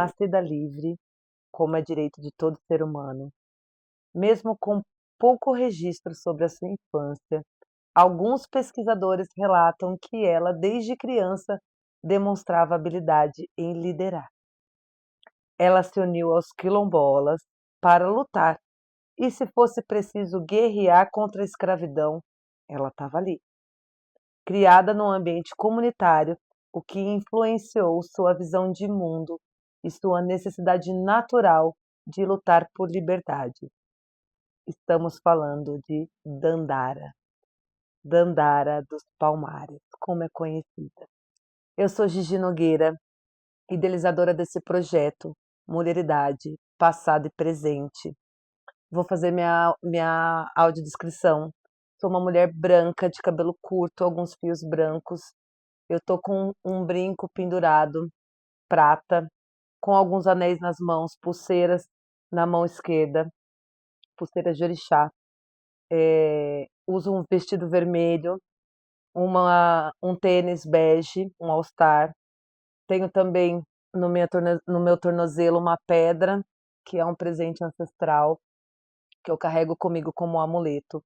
nascida livre, como é direito de todo ser humano, mesmo com pouco registro sobre a sua infância, alguns pesquisadores relatam que ela, desde criança, demonstrava habilidade em liderar. Ela se uniu aos quilombolas para lutar e, se fosse preciso guerrear contra a escravidão, ela estava ali. Criada num ambiente comunitário, o que influenciou sua visão de mundo e sua necessidade natural de lutar por liberdade. Estamos falando de Dandara, Dandara dos Palmares, como é conhecida. Eu sou Gigi Nogueira, idealizadora desse projeto Mulheridade, Passado e Presente. Vou fazer minha audiodescrição. Sou uma mulher branca, de cabelo curto, alguns fios brancos. Eu tô com um brinco pendurado, prata, com alguns anéis nas mãos, pulseiras na mão esquerda, pulseiras de orixá. Uso um vestido vermelho, um tênis bege, um all-star. Tenho também no meu tornozelo uma pedra, que é um presente ancestral, que eu carrego comigo como um amuleto.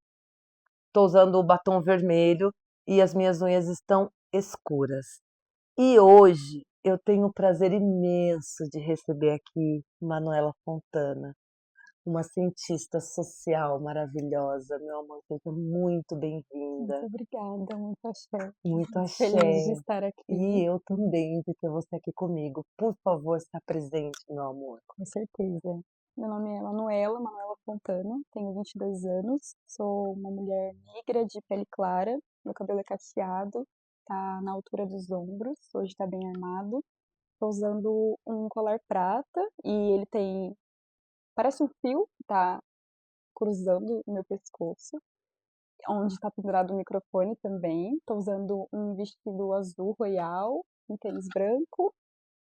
Estou usando o batom vermelho e as minhas unhas estão escuras. E hoje eu tenho o prazer imenso de receber aqui Manuela Fontana, uma cientista social maravilhosa. Meu amor, seja muito Muito bem-vinda. obrigada, muito axé. Muito Feliz de axé. estar E aqui, eu também de ter você aqui comigo. Por favor, está presente, meu amor. com certeza. Meu nome é Manuela Fontana, tenho 22 anos, sou uma mulher negra de pele clara, meu cabelo é cacheado, tá na altura dos ombros, hoje tá bem armado. Tô usando um colar prata e ele tem, parece um fio que tá cruzando o meu pescoço, onde está pendurado o microfone também. Tô usando um vestido azul royal, um tênis branco.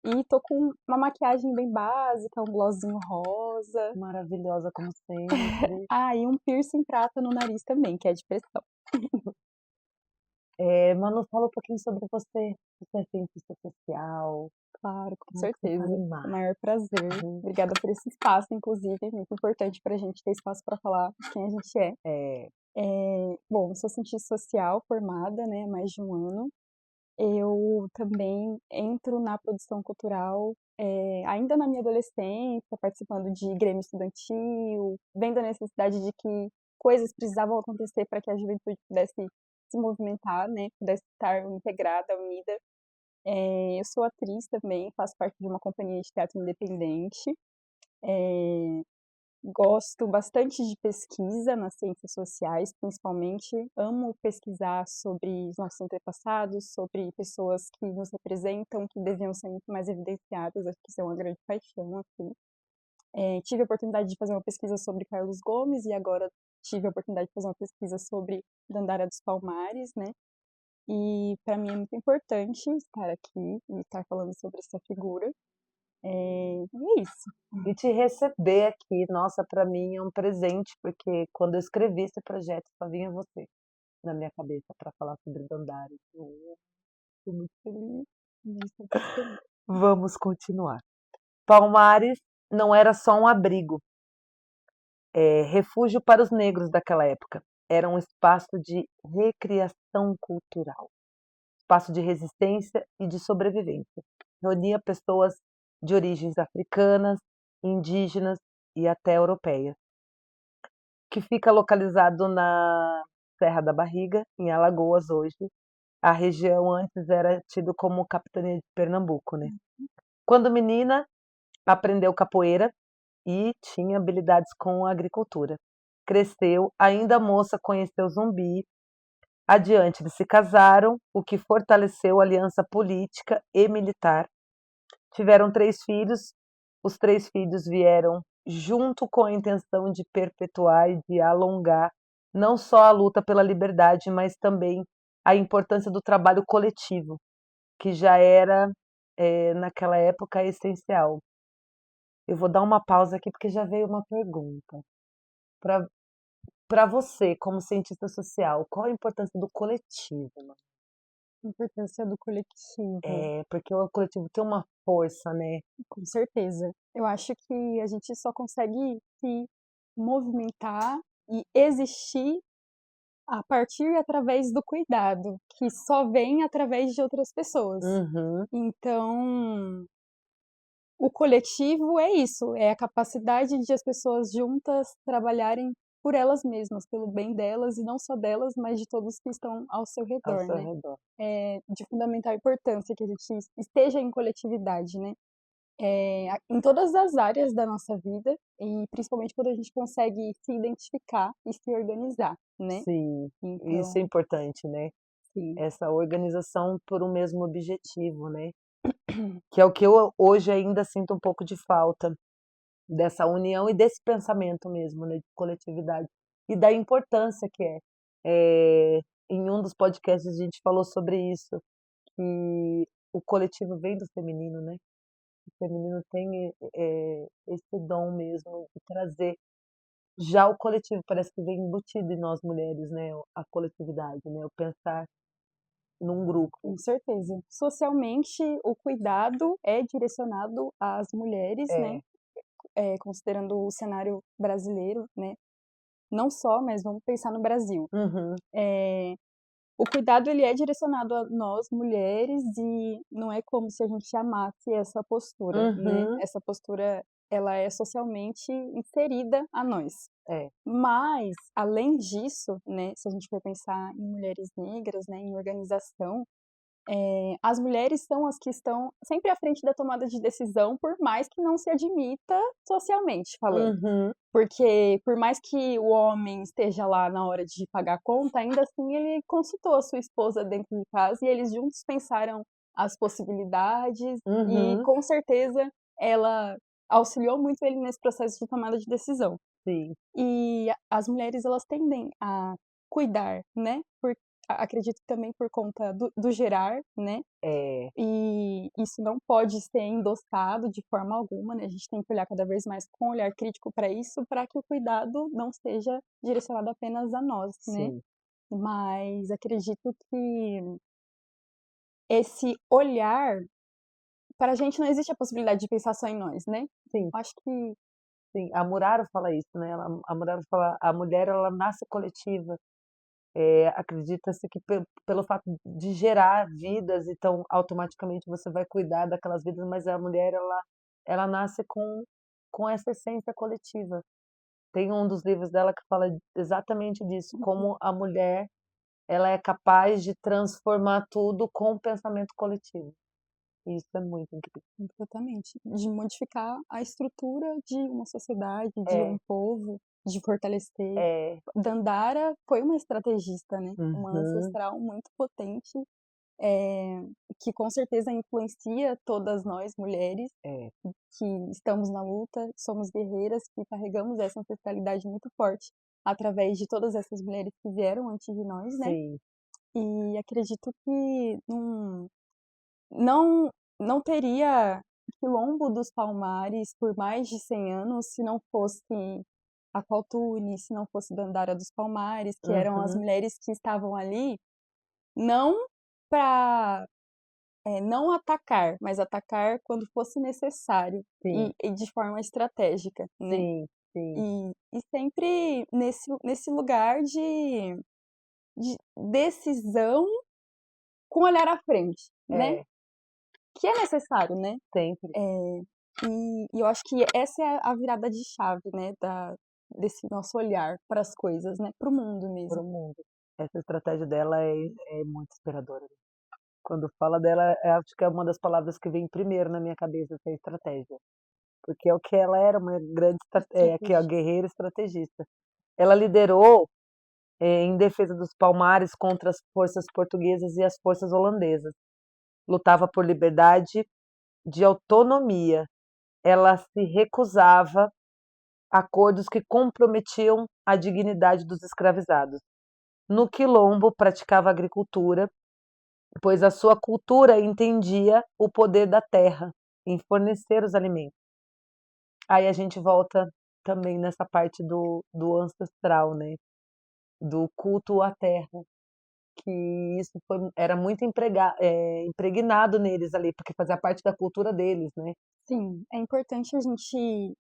E tô com uma maquiagem bem básica, um glossinho rosa. Maravilhosa como sempre. Ah, e um piercing prata no nariz também, que é de pressão. Manu, fala um pouquinho sobre você. Você é cientista social. Claro, com Como é que você certeza. fale O mais? maior prazer. Uhum. Obrigada por esse espaço, inclusive, muito importante para a gente ter espaço para falar quem a gente é. É, Bom, eu sou cientista social formada, né, há mais de um ano. Eu também entro na produção cultural, ainda na minha adolescência, participando de grêmio estudantil, vendo a necessidade de que coisas precisavam acontecer para que a juventude pudesse se movimentar, né, pudesse estar integrada, unida. Eu sou atriz também, faço parte de uma companhia de teatro independente. Eh, Gosto bastante de pesquisa nas ciências sociais, principalmente. Amo pesquisar sobre os nossos antepassados, sobre pessoas que nos representam, que deviam ser muito mais evidenciadas. Acho que isso é uma grande paixão, assim. Tive a oportunidade de fazer uma pesquisa sobre Carlos Gomes e agora tive a oportunidade de fazer uma pesquisa sobre Dandara dos Palmares, né? E para mim é muito importante estar aqui e estar falando sobre essa figura. E é isso. e te receber aqui, nossa, para mim é um presente, porque quando eu escrevi esse projeto só vinha você na minha cabeça para falar sobre Dandara. Eu estou muito feliz. Isso, você. Vamos continuar. Palmares não era só um abrigo, refúgio para os negros daquela época. Era um espaço de recriação cultural, espaço de resistência e de sobrevivência. Reunia pessoas de origens africanas, indígenas e até europeias, que fica localizado na Serra da Barriga, em Alagoas hoje. A região antes era tido como capitania de Pernambuco, né? Quando menina, aprendeu capoeira e tinha habilidades com a agricultura. Cresceu, ainda moça conheceu Zumbi. Adiante, eles se casaram, o que fortaleceu a aliança política e militar. Tiveram 3 filhos. Os 3 filhos vieram junto com a intenção de perpetuar e de alongar não só a luta pela liberdade, mas também a importância do trabalho coletivo, que já era, naquela época, essencial. Eu vou dar uma pausa aqui porque já veio uma pergunta. Para você, como cientista social, qual a importância do coletivo, Manu? Importância do coletivo, Porque o coletivo tem uma força, né. com certeza. Eu acho que a gente só consegue se movimentar e existir a partir e através do cuidado, que só vem através de outras pessoas. Uhum. Então, o coletivo é isso, é a capacidade de as pessoas juntas trabalharem por elas mesmas, pelo bem delas e não só delas, mas de todos que estão ao seu Ao redor, seu né. redor. É de fundamental importância que a gente esteja em coletividade, né. Em todas as áreas da nossa vida e principalmente quando a gente consegue se identificar e se organizar, né. Sim, isso é Então, importante, né. sim, Essa organização por um mesmo objetivo, né. Que é o que eu hoje ainda sinto um pouco de falta, dessa união e desse pensamento mesmo, né, de coletividade, e da importância que é. Em um dos podcasts a gente falou sobre isso, que o coletivo vem do feminino, né. O feminino tem, esse dom mesmo de trazer. Já o coletivo parece que vem embutido em nós mulheres, né, a coletividade, né, o pensar num grupo. com certeza. Socialmente, o cuidado é direcionado às mulheres, né, É. considerando o cenário brasileiro, né, não só, mas vamos pensar no Brasil. Uhum, O cuidado ele é direcionado a nós mulheres e não é como se a gente amasse essa postura, né. uhum. Essa postura, ela é socialmente inserida a nós. É. Mas, além disso, né, se a gente for pensar em mulheres negras, né, em organização, as mulheres são as que estão sempre à frente da tomada de decisão, por mais que não se admita socialmente falando. Uhum. Porque por mais que o homem esteja lá na hora de pagar a conta, ainda assim ele consultou a sua esposa dentro de casa e eles juntos pensaram as possibilidades e Uhum. com certeza ela auxiliou muito ele nesse processo de tomada de decisão. Sim. E as mulheres elas tendem a cuidar, né, acredito também por conta do gerar, né, É. e isso não pode ser endossado de forma alguma, né, a gente tem que olhar cada vez mais com um olhar crítico para isso, para que o cuidado não seja direcionado apenas a nós, né. Sim, Mas acredito que esse olhar para a gente não existe a possibilidade de pensar só em nós, né. sim, Acho que sim. A Muraro fala isso, né, a Muraro fala: "A mulher ela nasce coletiva". Acredita-se que pelo fato de gerar vidas, então automaticamente você vai cuidar daquelas vidas, mas a mulher ela nasce com essa essência coletiva. Tem um dos livros dela que fala exatamente disso, como a mulher, ela é capaz de transformar tudo com o pensamento coletivo. E isso é muito incrível. exatamente. De modificar a estrutura de uma sociedade, de um É, povo, de fortalecer. é. Dandara foi uma estrategista, né, uma Uhum. ancestral muito potente, eh, que com certeza influencia todas nós mulheres É, que estamos na luta, somos guerreiras, que carregamos essa ancestralidade muito forte através de todas essas mulheres que vieram antes de nós, né. sim. E acredito que não não teria Quilombo dos Palmares por mais de 100 anos se não fosse a Qual Tunes, se não fosse Dandara dos Palmares, que eram as Uhum. mulheres que estavam ali não para não atacar, mas atacar quando fosse necessário Sim, e de forma estratégica, né. sim, sim. E sempre nesse lugar de decisão com olhar à frente, né, É, que é necessário, né. sempre. Eh, e eu acho que essa é a virada de chave, né, desse nosso olhar para as coisas, né, para o mundo Para mesmo. o mundo. Essa estratégia dela é muito inspiradora. Quando fala dela, acho que é uma das palavras que vem primeiro na minha cabeça, assim, estratégia. Porque é o que ela era, uma grande que é a Estratégia. guerreira estrategista. Ela liderou, em defesa dos Palmares contra as forças portuguesas e as forças holandesas. Lutava por liberdade de autonomia. Ela se recusava a acordos que comprometiam a dignidade dos escravizados. No Quilombo, praticava agricultura, pois a sua cultura entendia o poder da terra em fornecer os alimentos. Aí a gente volta também nessa parte do ancestral, né, do culto à terra, que isso era muito impregnado neles ali, porque fazia parte da cultura deles, né. Sim, é importante a gente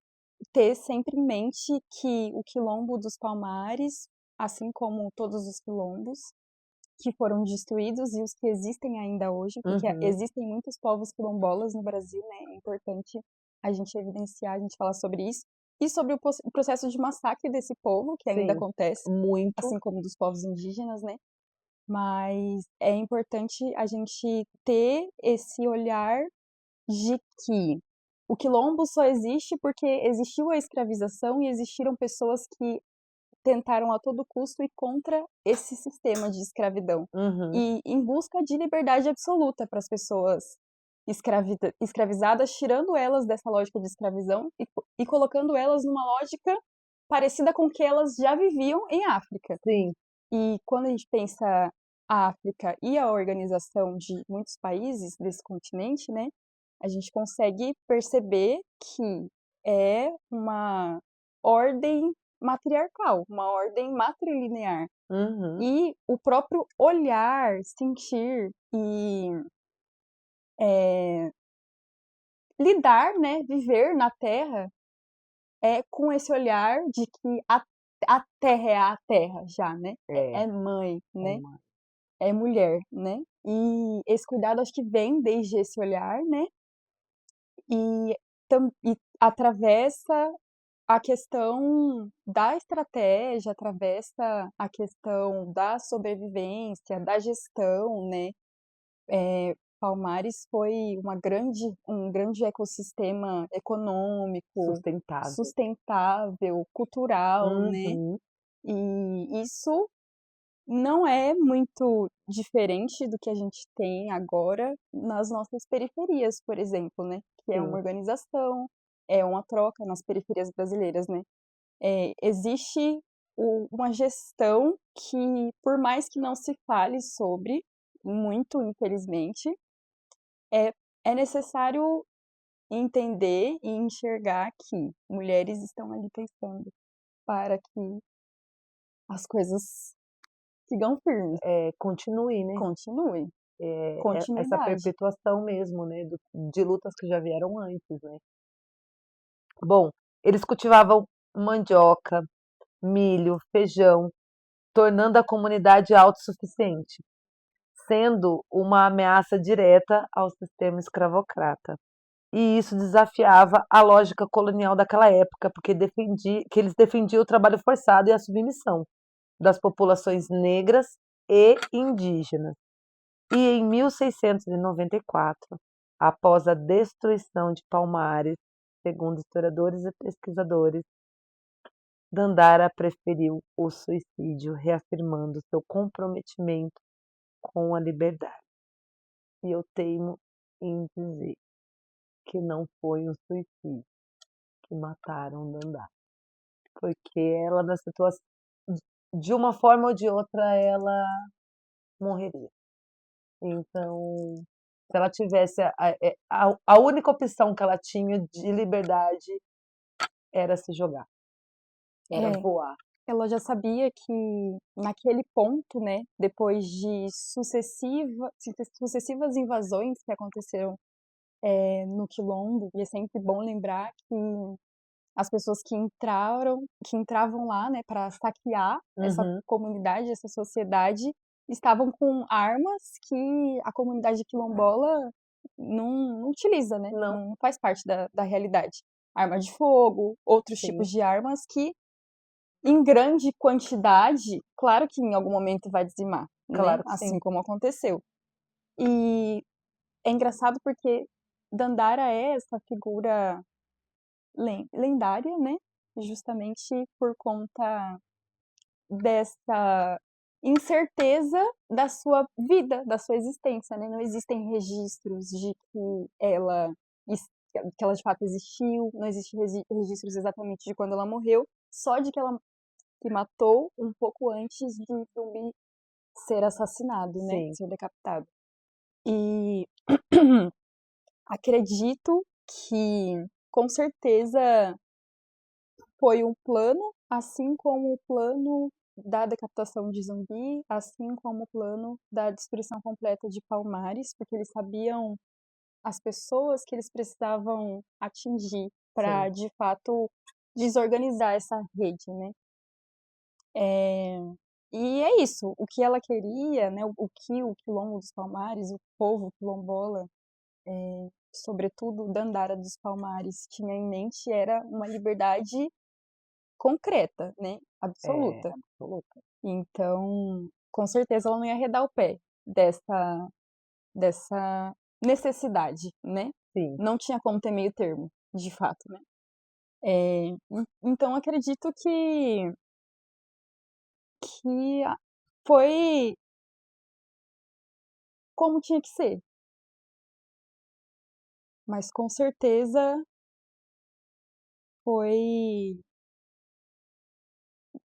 ter sempre em mente que o Quilombo dos Palmares, assim como todos os quilombos que foram destruídos e os que existem ainda hoje, porque Uhum. existem muitos povos quilombolas no Brasil, né, é importante a gente evidenciar, a gente falar sobre isso, e sobre o processo de massacre desse povo, que ainda Sim, acontece, muito. assim como dos povos indígenas, né, mas é importante a gente ter esse olhar de que o quilombo só existe porque existiu a escravização e existiram pessoas que tentaram a todo custo ir contra esse sistema de escravidão Uhum. e em busca de liberdade absoluta para as pessoas escravizadas, tirando elas dessa lógica de escravidão e colocando elas numa lógica parecida com o que elas já viviam em África. Sim. E quando a gente pensa a África e a organização de muitos países desse continente, né, a gente consegue perceber que é uma ordem matriarcal, uma ordem matrilinear. Uhum. E o próprio olhar, sentir e lidar, né, viver na Terra é com esse olhar de que a Terra é a Terra já, né? É, É mãe, é né? uma É mulher, né? E esse cuidado acho que vem desde esse olhar, né? E atravessa a questão da estratégia, atravessa a questão da sobrevivência, da gestão, né? Palmares foi um grande ecossistema econômico, sustentável. sustentável, cultural, né? Uhum. E isso não é muito diferente do que a gente tem agora nas nossas periferias, por exemplo, né? Que é uma Sim. organização, é uma troca nas periferias brasileiras, né? Existe uma gestão que, por mais que não se fale sobre, muito infelizmente, é, é necessário entender e enxergar que mulheres estão ali pensando para que as coisas sigam firmes, Continue, né. continuem, Essa continuidade. perpetuação mesmo, né, de lutas que já vieram antes, né. Bom, eles cultivavam mandioca, milho, feijão, tornando a comunidade autossuficiente, sendo uma ameaça direta ao sistema escravocrata. E isso desafiava a lógica colonial daquela época, porque eles defendiam o trabalho forçado e a submissão das populações negras e indígenas. E em 1694, após a destruição de Palmares, segundo historiadores e pesquisadores, Dandara preferiu o suicídio, reafirmando seu comprometimento com a liberdade. E eu teimo em dizer que não foi um suicídio que mataram Dandara, porque ela na situação, de uma forma ou de outra, ela morreria. Então, se ela tivesse a única opção que ela tinha de liberdade era se jogar, era É, voar. ela já sabia que naquele ponto, né, depois de sucessivas invasões que aconteceram no Quilombo, e é sempre bom lembrar que as pessoas que entravam lá, né, para saquear essa Uhum. comunidade, essa sociedade, estavam com armas que a comunidade quilombola não utiliza, né, Não, não faz parte da realidade. Arma de fogo, outros sim, tipos de armas que, em grande quantidade, claro que em algum momento vai dizimar, né, claro que sim. assim como aconteceu. E é engraçado porque Dandara é essa figura lendária, né? Justamente por conta dessa incerteza da sua vida, da sua existência, né? Não existem registros de que que ela de fato existiu, não existem registros exatamente de quando ela morreu, só de que ela se matou um pouco antes de Zumbi ser assassinado, né? Sim, Ser decapitado. E acredito que, com certeza, foi um plano, assim como o plano da decapitação de Zumbi, assim como o plano da destruição completa de Palmares, porque eles sabiam as pessoas que eles precisavam atingir para, Sim. de fato, desorganizar essa rede, né? E é isso, o que ela queria, né, o que o Quilombo dos Palmares, o povo quilombola, sobretudo Dandara dos Palmares, tinha em mente era uma liberdade concreta, né, É, absoluta. absoluta. Então, com certeza ela não ia arredar o pé dessa necessidade, né? Sim. Não tinha como ter meio termo, de fato, né? Então acredito que foi como tinha que ser, mas com certeza foi,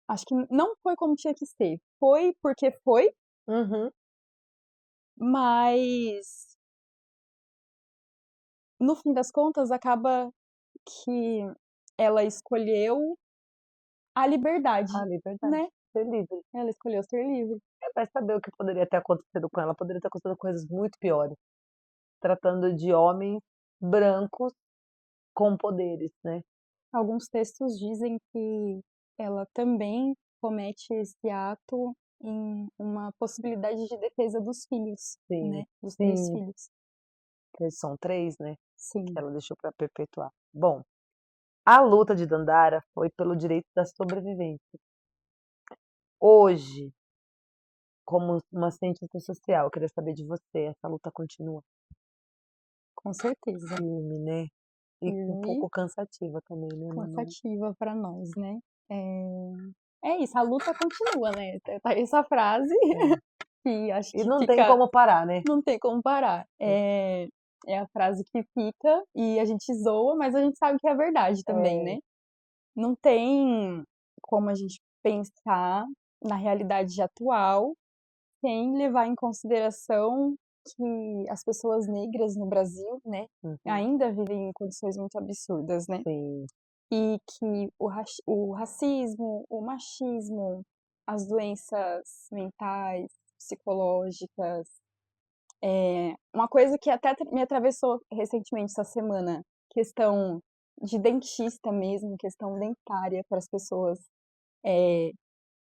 acho que não foi como tinha que ser, foi porque foi, Uhum. mas no fim das contas acaba que ela escolheu a A liberdade, liberdade, né? ser livre. Ela escolheu ser livre. Vai saber o que poderia ter acontecido com ela, poderia ter acontecido coisas muito piores, tratando de homens brancos com poderes, né. Alguns textos dizem que ela também comete esse ato em uma possibilidade de defesa dos filhos, Sim, né? Dos 3 sim, filhos. que são 3, né, que Sim, ela deixou para perpetuar. Bom, a luta de Dandara foi pelo direito da sobrevivência. Hoje, como uma cientista social, eu queria saber de você, essa luta continua com certeza. firme, né, e um Firme, pouco cansativa também, né, Manu? cansativa para nós, né? É isso, a luta continua, né? Tá essa frase É. que acho E que não tem fica, como parar, né. não tem como parar. É. É a frase que fica e a gente zoa, mas a gente sabe que é verdade também, É, né? Não tem como a gente pensar na realidade atual sem levar em consideração que as pessoas negras no Brasil, né, uhum, ainda vivem em condições muito absurdas, né? sim, E que o racismo, o machismo, as doenças mentais, psicológicas, uma coisa que até me atravessou recentemente essa semana, questão de dentista mesmo, questão dentária para as pessoas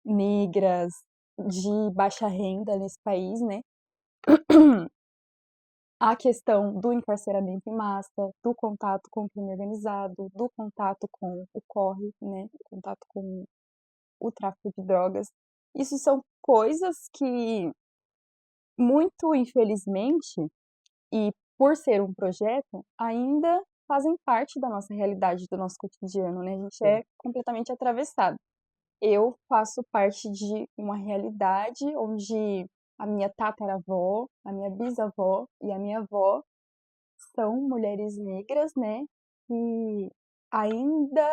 negras, de baixa renda nesse país, né? A questão do encarceramento em massa, do contato com o crime organizado, do contato com o corre, né? O contato com o tráfico de drogas. Isso são coisas que, muito infelizmente, e por ser um projeto, ainda fazem parte da nossa realidade, do nosso cotidiano, né? A gente sim. é completamente atravessado. Eu faço parte de uma realidade onde a minha tataravó, a minha bisavó e a minha avó são mulheres negras, né? E ainda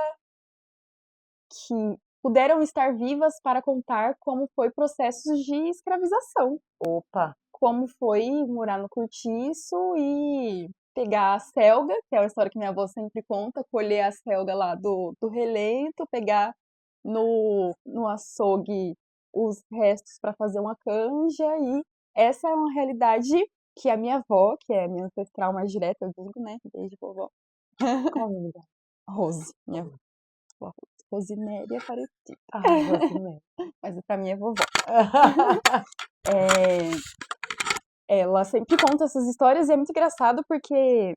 que puderam estar vivas para contar como foi processos de escravização, Opa, como foi morar no cortiço e pegar a selga, que é uma história que minha avó sempre conta, colher a selga lá do relento, pegar no açougue os restos para fazer uma canja, e essa é uma realidade que a minha avó, que é minha ancestral mais direta, eu digo, né, desde vovó, qual o nome dela? Rose, minha avó, Rose, Rosinéria Aparecida, Ai, Rosemary. mas pra mim é vovó. Ela sempre conta essas histórias e é muito engraçado porque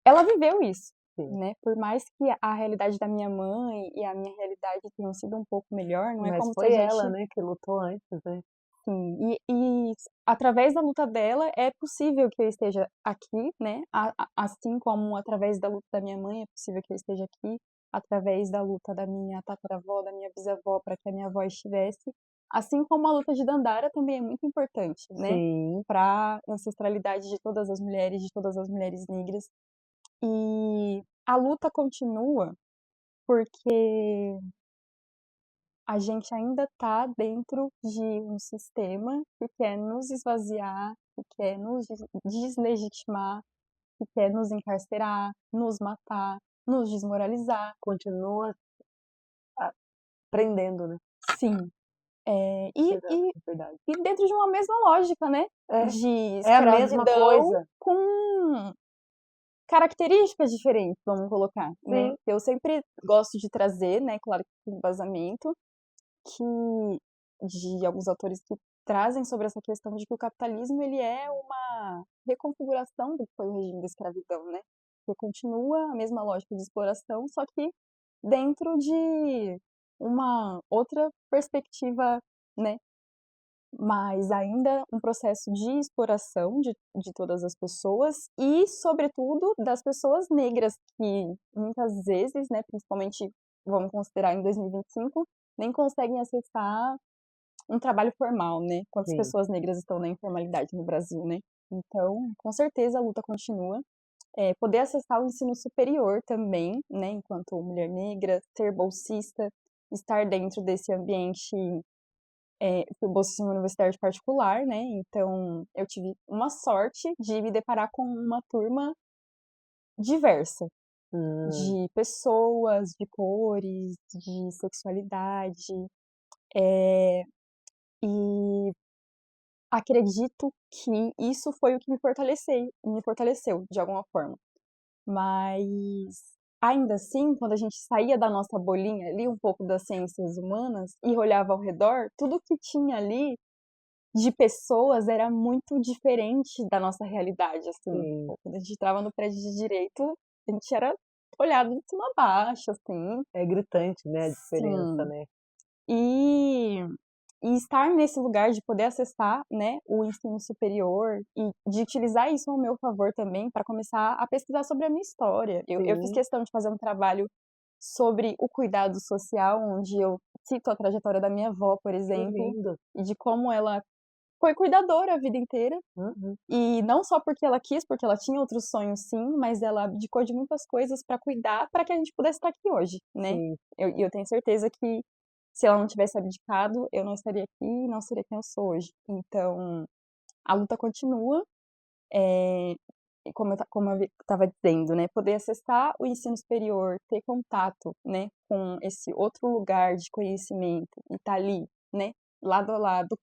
ela viveu isso, Sim, né? Por mais que a realidade da minha mãe e a minha realidade tenham sido um pouco melhor, não é mas como se a foi gente, ela, né, que lutou antes, né. sim, e através da luta dela é possível que eu esteja aqui, né? Assim como através da luta da minha mãe é possível que eu esteja aqui, através da luta da minha tataravó, da minha bisavó, para que a minha avó estivesse. Assim como a luta de Dandara também é muito importante, né? Sim, Para a ancestralidade de todas as mulheres negras. E a luta continua porque a gente ainda está dentro de um sistema que quer nos esvaziar, que quer nos deslegitimar, que quer nos encarcerar, nos matar, nos desmoralizar. continua a prendendo, né. Sim. É verdade. E dentro de uma mesma lógica, né? É, De é a mesma escravidão coisa. com características diferentes, vamos colocar, né? Sim, Eu sempre gosto de trazer, né, claro que com embasamento, que de alguns autores que trazem sobre essa questão de que o capitalismo ele é uma reconfiguração do que foi o regime da escravidão, né? Que continua a mesma lógica de exploração, só que dentro de uma outra perspectiva, né? Mas ainda um processo de exploração de todas as pessoas e, sobretudo, das pessoas negras que muitas vezes, né, principalmente vamos considerar em 2025, nem conseguem acessar um trabalho formal, né? Quantas sim. pessoas negras estão na informalidade no Brasil, né? Então, com certeza a luta continua. Poder acessar o ensino superior também, né, enquanto mulher negra, ser bolsista, estar dentro desse ambiente fui bolsista em uma universidade particular, né? Então, eu tive uma sorte de me deparar com uma turma diversa, Hum, de pessoas, de cores, de sexualidade, e acredito que isso foi o que me fortaleceu de alguma forma. Mas ainda assim, quando a gente saía da nossa bolinha ali, um pouco das ciências humanas, e olhava ao redor, tudo que tinha ali de pessoas era muito diferente da nossa realidade, assim. sim. Pô, quando a gente entrava no prédio de direito, a gente era olhado de cima a baixo, assim. É gritante, né, a diferença, Sim. né. E, e estar nesse lugar de poder acessar, né, o ensino superior e de utilizar isso ao meu favor também para começar a pesquisar sobre a minha história. Eu fiz Sim, questão de fazer um trabalho sobre o cuidado social, onde eu cito a trajetória da minha avó, por que exemplo, lindo. e de como ela foi cuidadora a vida inteira. Uhum, E não só porque ela quis, porque ela tinha outros sonhos sim, mas ela abdicou de muitas coisas para cuidar, para que a gente pudesse estar aqui hoje, né? sim. Eu tenho certeza que se ela não tivesse abdicado, eu não estaria aqui e não seria quem eu sou hoje. Então, a luta continua, e como eu estava dizendo, né? Poder acessar o ensino superior, ter contato, né, com esse outro lugar de conhecimento e estar ali, né, lado a lado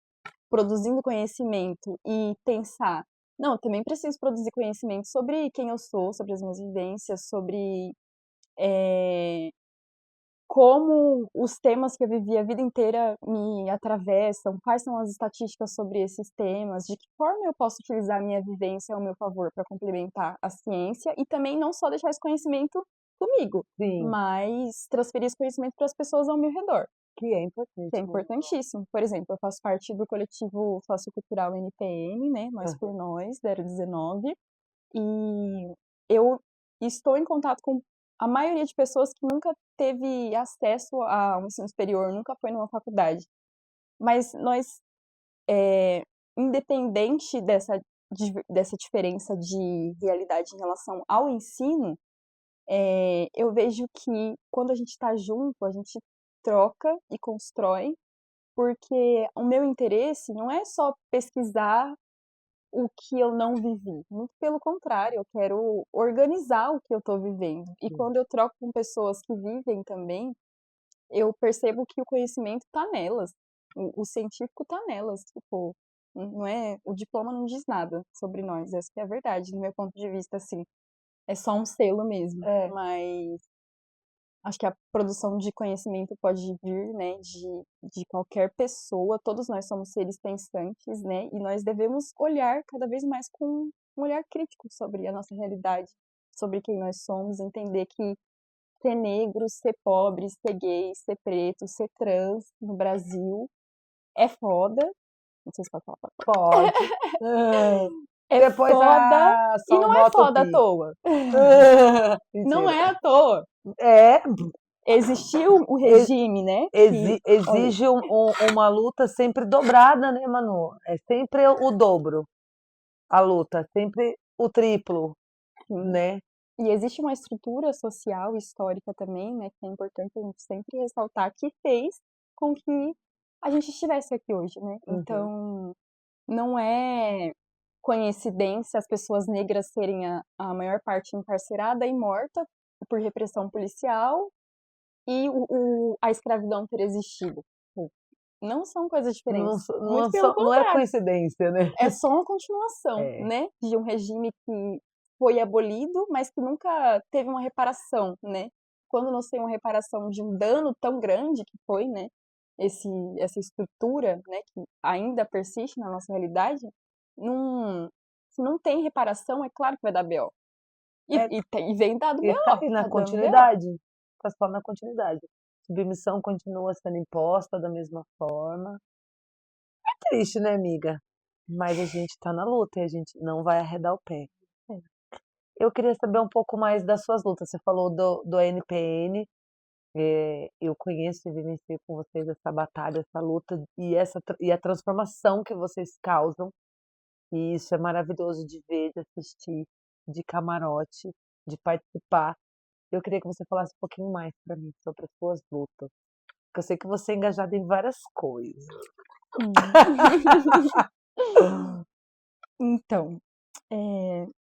produzindo conhecimento e pensar, não, eu também preciso produzir conhecimento sobre quem eu sou, sobre as minhas vivências, sobre como os temas que eu vivi a vida inteira me atravessam, quais são as estatísticas sobre esses temas, de que forma eu posso utilizar a minha vivência ao meu favor para complementar a ciência e também não só deixar esse conhecimento comigo, Sim, mas transferir esse conhecimento para as pessoas ao meu redor. que é Que é importante mesmo. importantíssimo. Por exemplo, eu faço parte do coletivo sociocultural NPN, né, Nós Aham. por Nós, 019, e eu estou em contato com a maioria de pessoas que nunca teve acesso a um ensino superior, nunca foi numa faculdade. Mas nós, independente dessa diferença de realidade em relação ao ensino, eu vejo que quando a gente está junto, a gente troca e constrói porque o meu interesse não é só pesquisar o que eu não vivi, muito pelo contrário, eu quero organizar o que eu estou vivendo. E Sim. quando eu troco com pessoas que vivem também, eu percebo que o conhecimento está nelas, o científico está nelas, tipo, não é, o diploma não diz nada sobre nós, essa que é a verdade, do meu ponto de vista, assim, é só um selo mesmo, É, mas acho que a produção de conhecimento pode vir, né, de qualquer pessoa. Todos nós somos seres pensantes, né, e nós devemos olhar cada vez mais com um olhar crítico sobre a nossa realidade, sobre quem nós somos, entender que ser negro, ser pobre, ser gay, ser preto, ser trans no Brasil é foda. Não sei se pode falar. pode. Hã. É Depois, foda e só não um é voto foda à pi. toa. Não Mentira. é à toa. É, Existiu o e regime, né, que, olha, exige uma luta sempre dobrada, né, Manu? É sempre o dobro, a luta, sempre o triplo, sim. né. E existe uma estrutura social histórica também, né, que é importante a gente sempre ressaltar, que fez com que a gente estivesse aqui hoje, né? Uhum. Então, não é coincidência as pessoas negras serem a maior parte encarcerada e morta por repressão policial e a escravidão ter existido. não são coisas Não, diferentes. Muito pelo não é contrário. coincidência, né? É só uma continuação, É, né, de um regime que foi abolido, mas que nunca teve uma reparação, né. Quando não tem uma reparação de um dano tão grande que foi, né, esse essa estrutura, né, que ainda persiste na nossa realidade, não se não tem reparação, é claro que vai dar BO. é, E vem dado e tá BO, aí na tá dando BO. continuidade, tá só na continuidade. Submissão continua sendo imposta da mesma forma. É triste, né, amiga? Mas a gente tá na luta e a gente não vai arredar o pé. É. Eu queria saber um pouco mais das suas lutas. Você falou do ANPN, eu conheço e vivenciei com vocês essa batalha, essa luta e a transformação que vocês causam. E isso é maravilhoso de ver, de assistir, de camarote, de participar. Eu queria que você falasse um pouquinho mais para mim sobre as suas lutas, porque eu sei que você é engajada em várias coisas. Hum. Então,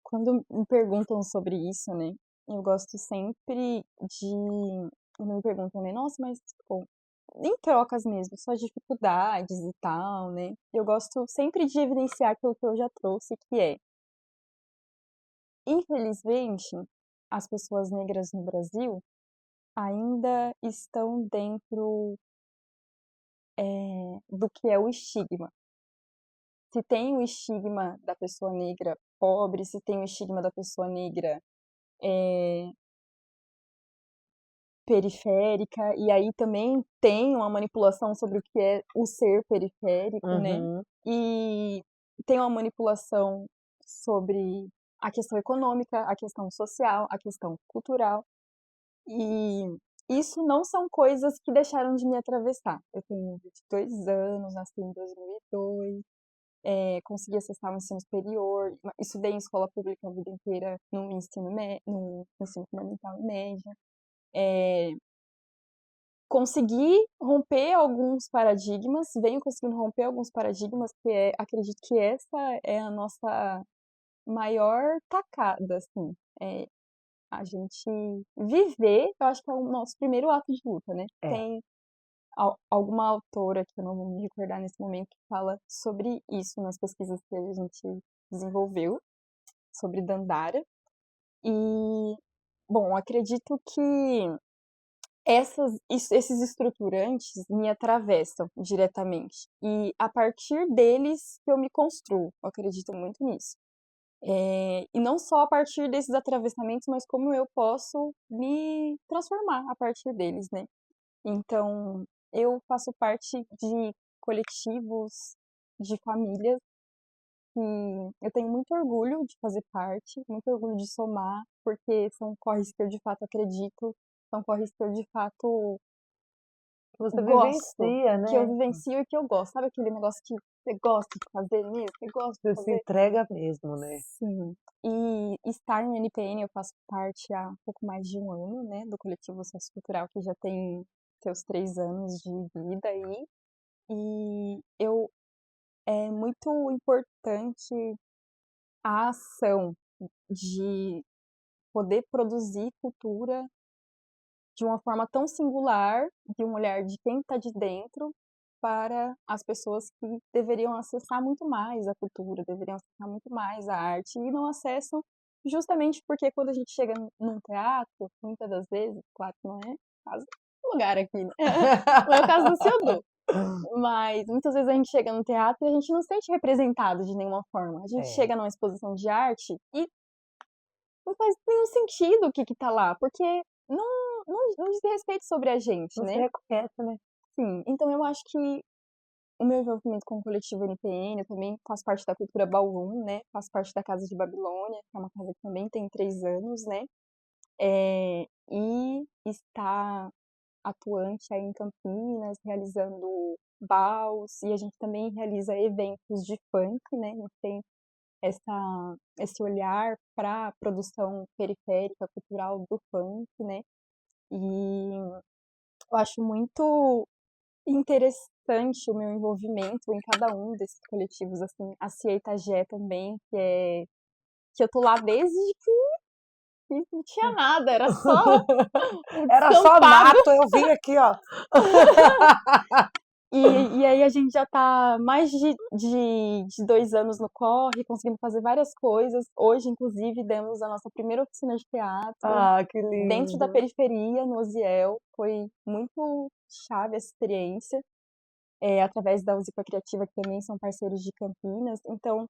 quando me perguntam sobre isso, né, eu gosto sempre de quando me perguntam, né: "Nossa, mas, tipo, em trocas mesmo, suas dificuldades e tal, né", eu gosto sempre de evidenciar aquilo que eu já trouxe, que é, infelizmente, as pessoas negras no Brasil ainda estão dentro, do que é o estigma. Se tem o estigma da pessoa negra pobre, se tem o estigma da pessoa negra, eh periférica, e aí também tem uma manipulação sobre o que é o ser periférico, né, Uhum. e tem uma manipulação sobre a questão econômica, a questão social, a questão cultural, e isso não são coisas que deixaram de me atravessar. Eu tenho 22 anos, nasci em 2002, consegui acessar o ensino superior, estudei em escola pública a vida inteira no ensino fundamental e médio. Consegui romper alguns paradigmas, venho conseguindo romper alguns paradigmas, acredito que essa é a nossa maior tacada, assim, a gente viver, eu acho que é o nosso primeiro ato de luta, né. É. Tem alguma autora, que eu não vou me recordar nesse momento, que fala sobre isso nas pesquisas que a gente desenvolveu, sobre Dandara. E, bom, acredito que esses estruturantes me atravessam diretamente. E a partir deles que eu me construo. Eu acredito muito nisso. E não só a partir desses atravessamentos, mas como eu posso me transformar a partir deles, né? Então, eu faço parte de coletivos, de famílias, que eu tenho muito orgulho de fazer parte, muito orgulho de somar, porque são corres que eu de fato acredito, são corres que eu de fato Que você gosto, vivencia, que eu né? vivencio e que eu gosto. Sabe aquele negócio que você gosta de fazer mesmo? Você gosta de Você se fazer? entrega mesmo, né? Sim. E estar no NPN, eu faço parte há um pouco mais de um ano, né, do coletivo sociocultural, que já tem seus 3 anos de vida aí. E é muito importante a ação de poder produzir cultura de uma forma tão singular, de um olhar de quem está de dentro, para as pessoas que deveriam acessar muito mais a cultura, deveriam acessar muito mais a arte, e não acessam justamente porque quando a gente chega num teatro, muitas das vezes, claro que não é caso do lugar aqui, né? Não é o caso do Ciodô, mas muitas vezes a gente chega no teatro e a gente não se sente representado de nenhuma forma. A gente É, chega numa exposição de arte e não faz nenhum sentido o que que tá lá, porque não diz respeito sobre a gente, não se né. reconhece, né? Sim, então eu acho que o meu envolvimento com o coletivo NPN, eu também faço parte da cultura Ballroom, né, faço parte da Casa de Babilônia, que é uma casa que também tem 3 anos, né, e está atuante aí em Campinas, realizando bals, e a gente também realiza eventos de funk, né, a gente tem esse olhar para a produção periférica cultural do funk, né, e eu acho muito interessante o meu envolvimento em cada um desses coletivos, assim, a Cietagé também, que eu tô lá desde que não tinha nada, era só o Era só descampado. mato, eu vim aqui, ó. E aí a gente já tá mais de 2 anos no corre, conseguindo fazer várias coisas. Hoje, inclusive, demos a nossa primeira oficina de teatro Ah, que dentro da lindo. periferia, no Osiel. Foi muito chave essa experiência, através da Usipa Criativa, que também são parceiros de Campinas. Então,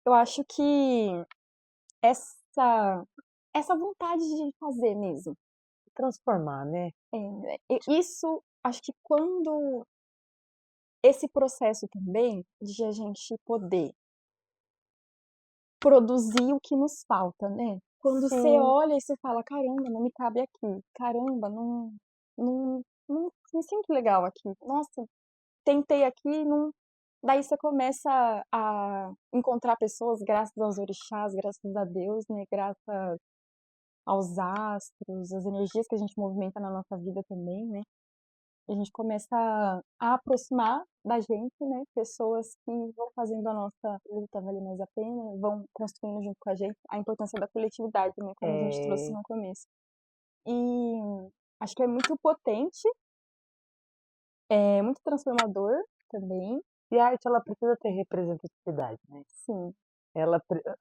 eu acho que essa, essa vontade de fazer mesmo. Transformar, né? Isso, acho que quando esse processo também de a gente poder produzir o que nos falta, né? Quando você Sim, olha e você fala, caramba, não me cabe aqui, caramba, não me sinto legal aqui, nossa, tentei aqui, não. Daí você começa a encontrar pessoas, graças aos orixás, graças a Deus, né? Graças aos astros, as energias que a gente movimenta na nossa vida também, né? E a gente começa a aproximar da gente, né? Pessoas que vão fazendo a nossa luta valer mais a pena, vão construindo junto com a gente a importância da coletividade, né? Como a gente trouxe é... no começo. E acho que é muito potente, é muito transformador também, E a arte, ela precisa ter representatividade, né? sim.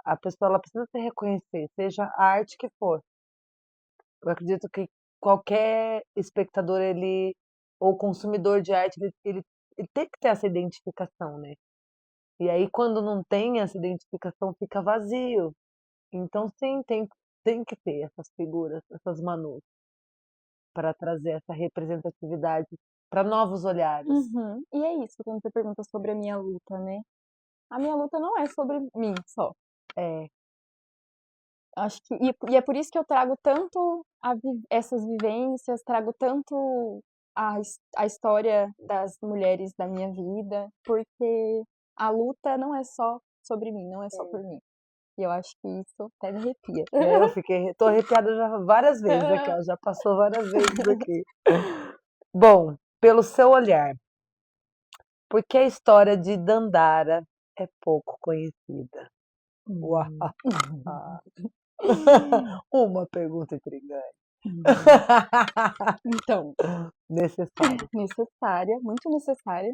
A pessoa, ela precisa se reconhecer, seja a arte que for. Eu acredito que qualquer espectador, ele, ou consumidor de arte, ele tem que ter essa identificação, né? E aí, quando não tem essa identificação, fica vazio. Então, sim, tem que ter essas figuras, essas manus, para trazer essa representatividade para novos olhares. Uhum. E é isso, quando você pergunta sobre a minha luta, né? A minha luta não é sobre mim só. É, Acho que, e é por isso que eu trago tanto essas vivências, trago tanto a história das mulheres da minha vida, porque a luta não é só sobre mim, não é só por mim. E eu acho que isso até me arrepia. tô arrepiada já várias vezes aqui, ó, já passou várias vezes aqui. Bom, pelo seu olhar, por que a história de Dandara é pouco conhecida? Uau! Hum. Uma pergunta intrigante. Então, Necessária. necessária, muito necessária.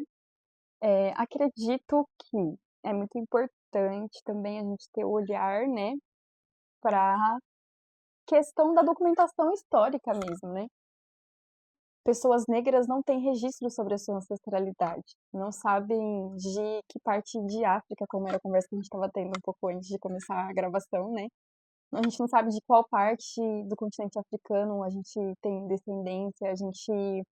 Acredito que é muito importante também a gente ter o olhar, né, para questão da documentação histórica mesmo, né? Pessoas negras não têm registro sobre a sua ancestralidade, não sabem de que parte de África, como era a conversa que a gente estava tendo um pouco antes de começar a gravação, né? A gente não sabe de qual parte do continente africano a gente tem descendência, a gente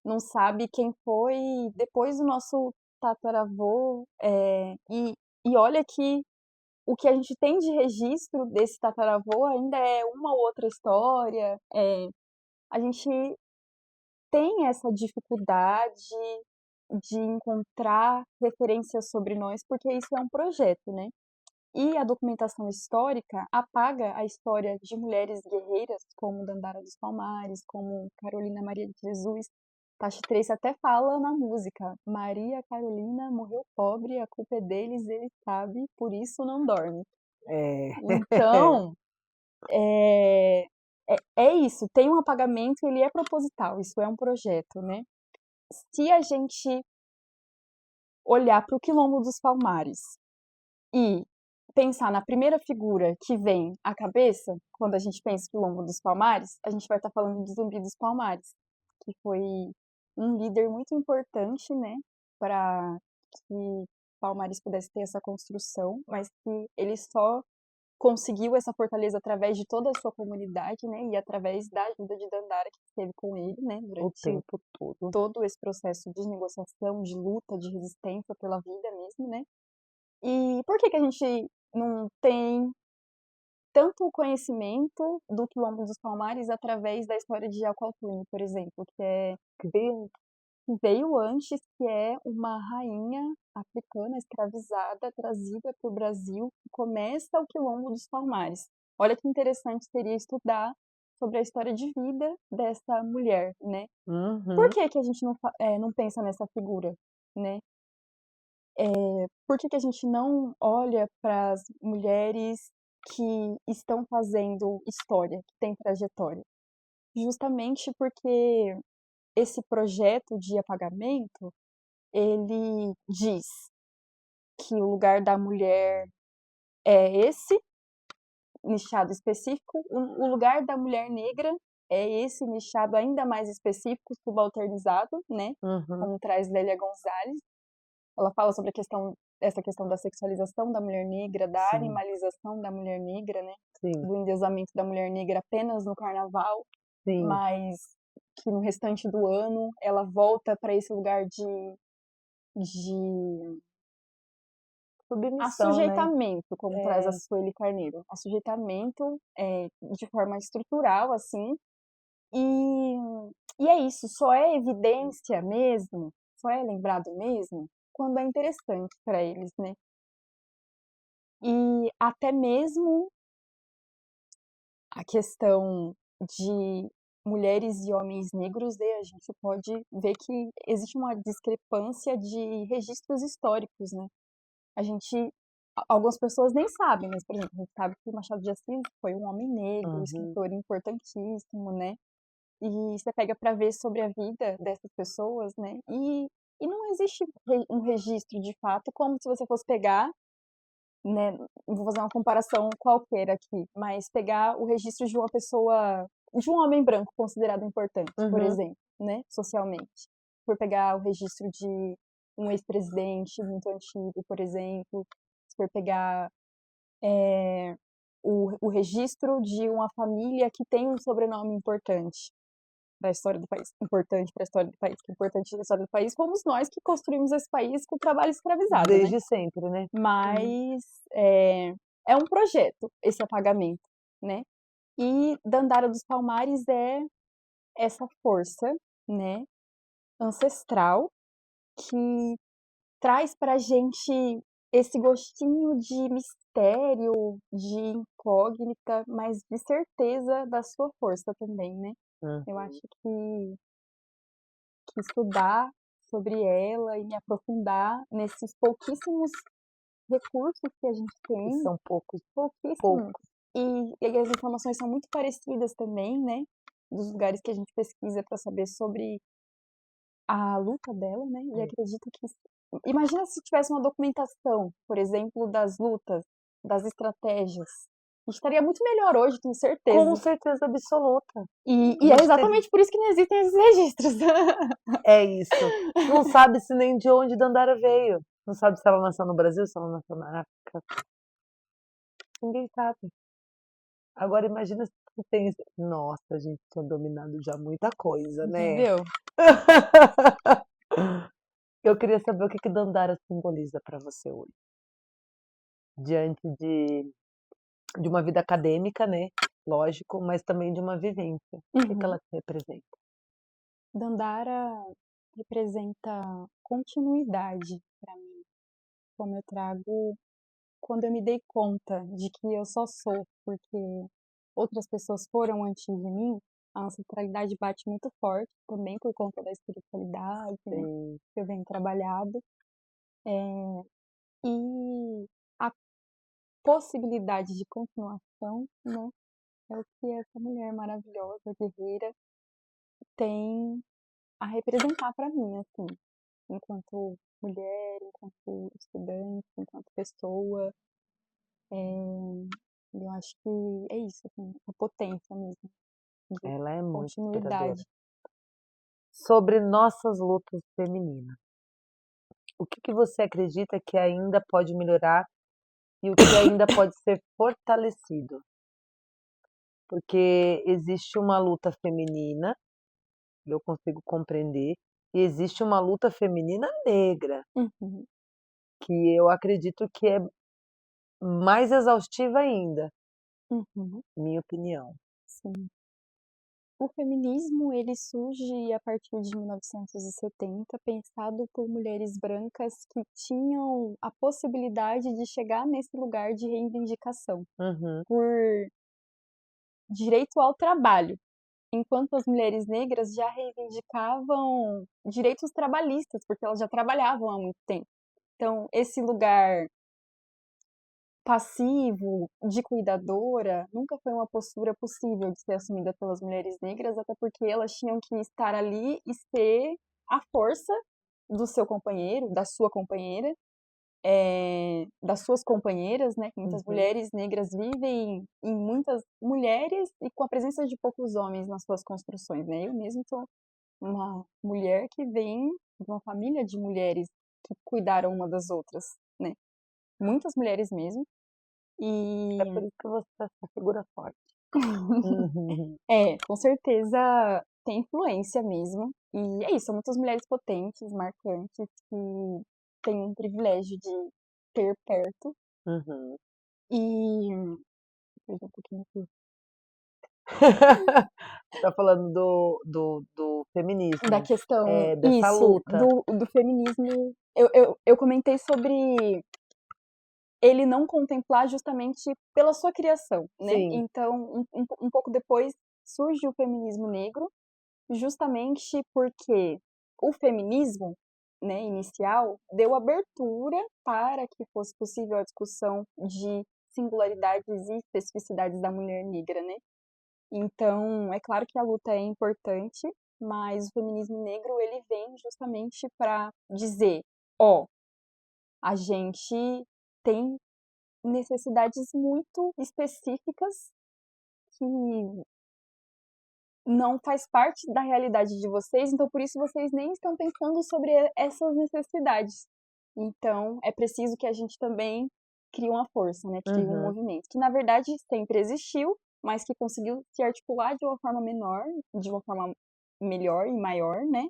não sabe quem foi depois do nosso tataravô, e olha que o que a gente tem de registro desse tataravô ainda é uma ou outra história. A gente tem essa dificuldade de encontrar referências sobre nós, porque isso é um projeto, né? E a documentação histórica apaga a história de mulheres guerreiras, como Dandara dos Palmares, como Carolina Maria de Jesus. Tashi Trace até fala na música: Maria Carolina morreu pobre, a culpa é deles, ele sabe, por isso não dorme. É. Então, é, é isso, tem um apagamento, ele é proposital, isso é um projeto, né? Se a gente olhar para o Quilombo dos Palmares e pensar na primeira figura que vem à cabeça, quando a gente pensa em Quilombo dos Palmares, a gente vai estar falando de Zumbi dos Palmares, que foi um líder muito importante, né, para que Palmares pudesse ter essa construção, mas que ele só conseguiu essa fortaleza através de toda a sua comunidade, né, e através da ajuda de Dandara que esteve com ele, né, O durante tempo todo. todo esse processo de negociação, de luta, de resistência pela vida mesmo, né? E por que que a gente não tem tanto conhecimento do Quilombo dos Palmares através da história de Alcoaltune, por exemplo, que veio antes, que é uma rainha africana escravizada, trazida para o Brasil, que começa o Quilombo dos Palmares. Olha que interessante seria estudar sobre a história de vida dessa mulher, né? Por Uhum. que que a gente não pensa nessa figura, né? Por que que a gente não olha para as mulheres que estão fazendo história, que têm trajetória? Justamente porque esse projeto de apagamento ele diz que o lugar da mulher é esse, nichado específico, o lugar da mulher negra é esse nichado ainda mais específico, subalternizado, né? Uhum. Como traz Lélia Gonzalez. Ela fala sobre essa questão da sexualização da mulher negra, da Sim, animalização da mulher negra, né? sim, Do endeusamento da mulher negra apenas no carnaval, sim. mas que no restante do ano ela volta para esse lugar de Submissão, né? assujeitamento, como traz a É. Sueli Carneiro. Assujeitamento de forma estrutural, assim, e, e é isso, só é evidência mesmo, só é lembrado mesmo quando é interessante para eles, né? E até mesmo a questão de mulheres e homens negros, né, a gente pode ver que existe uma discrepância de registros históricos, né? A gente, algumas pessoas nem sabem, mas, por exemplo, a gente sabe que Machado de Assis foi um homem negro, um Uhum. escritor importantíssimo, né? E você pega para ver sobre a vida dessas pessoas, né? E não existe um registro de fato, como se você fosse pegar, né? Vou fazer uma comparação qualquer aqui, mas pegar o registro de uma pessoa, de um homem branco considerado importante, por Uhum. exemplo, né? Socialmente. Por pegar o registro de um ex-presidente muito antigo, por exemplo, se for pegar o registro de uma família que tem um sobrenome importante da história do país, importante para a história do país, que é importante da história do país, fomos nós que construímos esse país com o trabalho escravizado, né? Desde sempre, né? Uhum. Mas é um projeto esse apagamento, né? E Dandara dos Palmares é essa força, né, ancestral que traz para a gente esse gostinho de mistério, de incógnita, mas de certeza da sua força também, né? Eu Uhum. acho que estudar sobre ela e me aprofundar nesses pouquíssimos recursos que a gente E tem, são poucos, pouquíssimos, poucos. e as informações são muito parecidas também, né? Dos lugares que a gente pesquisa para saber sobre a luta dela, né? E É. acredito que. Imagina se tivesse uma documentação, por exemplo, das lutas, das estratégias. A gente estaria muito melhor hoje, tenho Com certeza. certeza absoluta. A E é gente teria. exatamente por isso que não existem esses registros. É isso. Não sabe-se nem de onde Dandara veio. Não sabe se ela nasceu no Brasil, se ela nasceu na África. Ninguém sabe. Agora imagina se tem. Nossa, a gente tinha dominado já muita coisa, né? Entendeu? Eu queria saber o que que Dandara simboliza para você hoje, diante de uma vida acadêmica, né? Lógico, mas também de uma vivência. O que que Uhum. ela te representa? Dandara representa continuidade para mim, como eu trago quando eu me dei conta de que eu só sou porque outras pessoas foram antes de mim, a ancestralidade bate muito forte, também por conta da espiritualidade, né, Sim, que eu venho trabalhado, e a possibilidade de continuação, né, é o que essa mulher maravilhosa, guerreira, tem a representar para mim, assim, enquanto mulher, enquanto estudante, enquanto pessoa. Eu acho que é isso, assim, a potência mesmo, de ela é muito inspiradora. continuidade. Sobre nossas lutas femininas, o que que você acredita que ainda pode melhorar e o que ainda pode ser fortalecido? Porque existe uma luta feminina, eu consigo compreender, e existe uma luta feminina negra, Uhum, que eu acredito que é mais exaustiva ainda, uhum, minha opinião. sim. O feminismo, ele surge a partir de 1970, pensado por mulheres brancas que tinham a possibilidade de chegar nesse lugar de reivindicação Uhum, por direito ao trabalho, enquanto as mulheres negras já reivindicavam direitos trabalhistas, porque elas já trabalhavam há muito tempo. Então, esse lugar passivo, de cuidadora, nunca foi uma postura possível de ser assumida pelas mulheres negras, até porque elas tinham que estar ali e ser a força do seu companheiro, da sua companheira, das suas companheiras, né? Que muitas Uhum. mulheres negras vivem em muitas mulheres e com a presença de poucos homens nas suas construções, né? Eu mesmo sou uma mulher que vem de uma família de mulheres que cuidaram uma das outras, né? Muitas mulheres mesmo. É E por isso que você é essa figura forte. Uhum. com certeza tem influência mesmo. E é isso, são muitas mulheres potentes, marcantes, que têm um privilégio de ter perto. Uhum. E. Veja um pouquinho aqui. Tá falando do Da feminismo, questão, dessa isso, luta. do feminismo. Eu comentei sobre ele não contemplar justamente pela sua criação, né? Sim. Então, um pouco depois surge o feminismo negro, justamente porque o feminismo, né, inicial, deu abertura para que fosse possível a discussão de singularidades e especificidades da mulher negra, né? Então, é claro que a luta é importante, mas o feminismo negro ele vem justamente para dizer, ó, a gente tem necessidades muito específicas que não faz parte da realidade de vocês, então por isso vocês nem estão pensando sobre essas necessidades. Então, é preciso que a gente também crie uma força, né? Crie um Uhum. movimento, que na verdade sempre existiu, mas que conseguiu se articular de uma forma menor, de uma forma melhor e maior, né?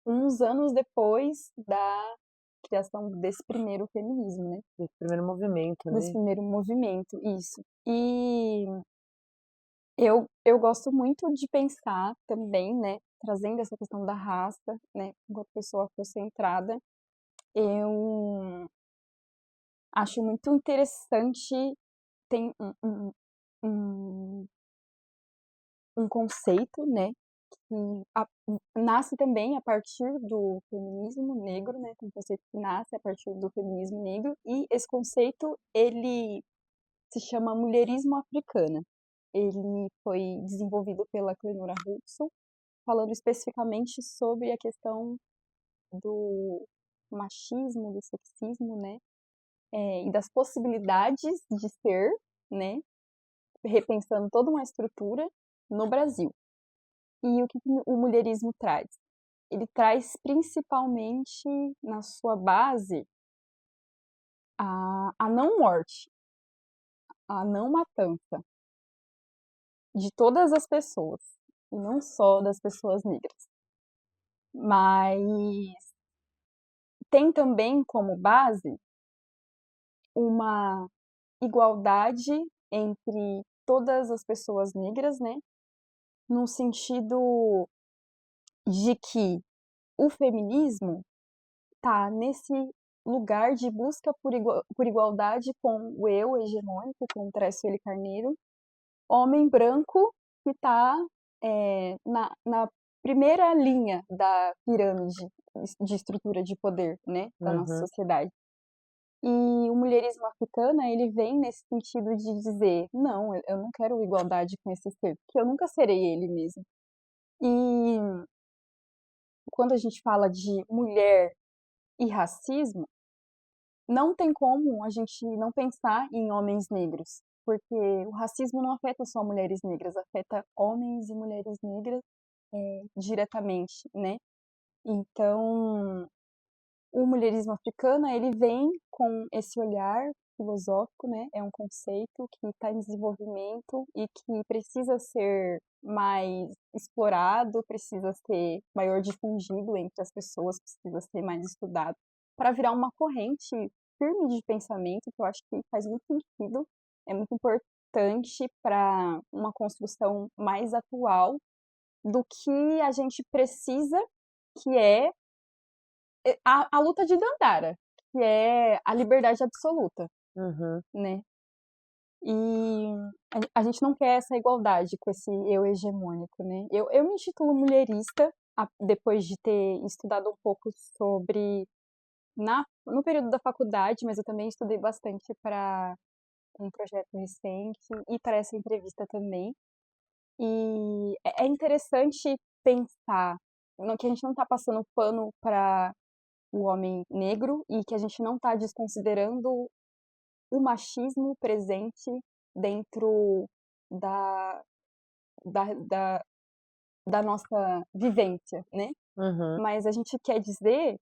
Uns anos depois da criação desse primeiro feminismo, né? Esse primeiro movimento, Desse né. primeiro movimento, isso. E eu gosto muito de pensar também, né, trazendo essa questão da raça, né, enquanto pessoa afrocentrada, eu acho muito interessante, tem um, um conceito, né, que nasce também a partir do feminismo negro, né, um conceito que nasce a partir do feminismo negro, e esse conceito, ele se chama mulherismo africana. Ele foi desenvolvido pela Clenora Hudson, falando especificamente sobre a questão do machismo, do sexismo, né? E das possibilidades de ser, né? Repensando toda uma estrutura no Brasil. E o que o mulherismo traz? Ele traz principalmente na sua base a não morte, a não matança de todas as pessoas, e não só das pessoas negras. Mas tem também como base uma igualdade entre todas as pessoas negras, né? No sentido de que o feminismo tá nesse lugar de busca por igualdade com o eu hegemônico, com o Trécio Carneiro, homem branco que está na primeira linha da pirâmide de estrutura de poder, né, da nossa Uhum. sociedade. E o mulherismo africano, ele vem nesse sentido de dizer, não, eu não quero igualdade com esse ser, porque eu nunca serei ele mesmo. E quando a gente fala de mulher e racismo, não tem como a gente não pensar em homens negros, porque o racismo não afeta só mulheres negras, afeta homens e mulheres negras diretamente, né? Então, o mulherismo africano, ele vem com esse olhar filosófico, né? É um conceito que está em desenvolvimento e que precisa ser mais explorado, precisa ser maior difundido entre as pessoas, precisa ser mais estudado, para virar uma corrente firme de pensamento, que eu acho que faz muito sentido, é muito importante para uma construção mais atual do que a gente precisa, que é a luta de Dandara, que é a liberdade absoluta, Uhum. né? E a gente não quer essa igualdade com esse eu hegemônico, né? Eu me intitulo mulherista depois de ter estudado um pouco sobre no período da faculdade, mas eu também estudei bastante para um projeto recente e para essa entrevista também. E é interessante pensar que a gente não está passando pano para o homem negro e que a gente não está desconsiderando o machismo presente dentro da, da, da, da nossa vivência, né? Uhum, Mas a gente quer dizer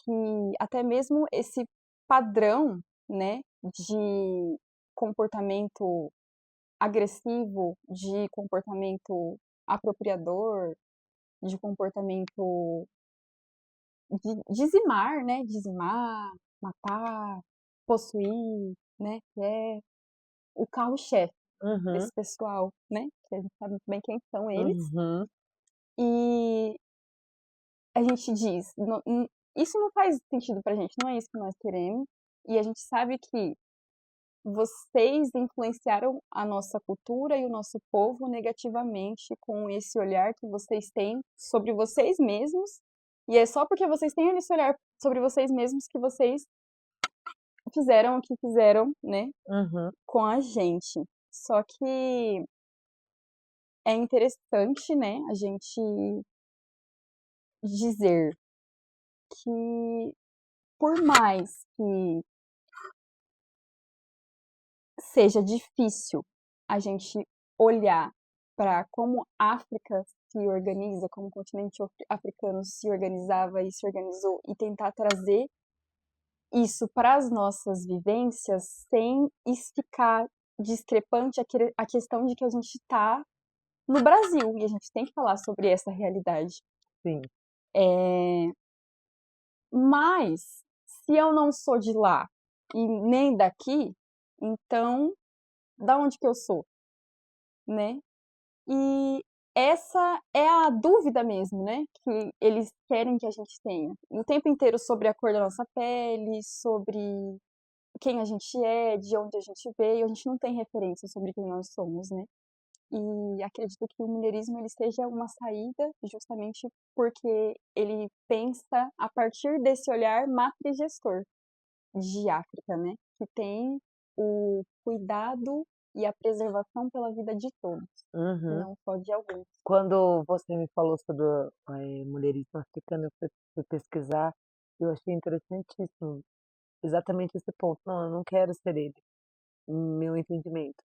que até mesmo esse padrão, né, de comportamento agressivo, de comportamento apropriador, de comportamento de dizimar, né, dizimar, matar, possuir, né, que é o carro-chefe uhum, desse pessoal, né, que a gente sabe muito bem quem são eles. uhum, E a gente diz, isso não faz sentido pra gente, não é isso que nós queremos. E a gente sabe que vocês influenciaram a nossa cultura e o nosso povo negativamente com esse olhar que vocês têm sobre vocês mesmos. E é só porque vocês têm esse olhar sobre vocês mesmos que vocês fizeram o que fizeram, né, uhum. com a gente. Só que é interessante, né, a gente dizer que por mais que seja difícil a gente olhar para como a África se organiza, como o continente africano se organizava e se organizou, e tentar trazer isso para as nossas vivências sem ficar discrepante a questão de que a gente está no Brasil e a gente tem que falar sobre essa realidade. Sim. Mas, se eu não sou de lá e nem daqui, então, da onde que eu sou, né? E essa é a dúvida mesmo, né? Que eles querem que a gente tenha. O tempo inteiro sobre a cor da nossa pele, sobre quem a gente é, de onde a gente veio. A gente não tem referência sobre quem nós somos, né? E acredito que o mineirismo ele seja uma saída justamente porque ele pensa a partir desse olhar matrigestor de África, né? Que tem o cuidado e a preservação pela vida de todos, Uhum. não só de alguns. Quando você me falou sobre o mulherismo africano, eu fui pesquisar e eu achei interessantíssimo exatamente esse ponto. Não, eu não quero ser ele, meu entendimento.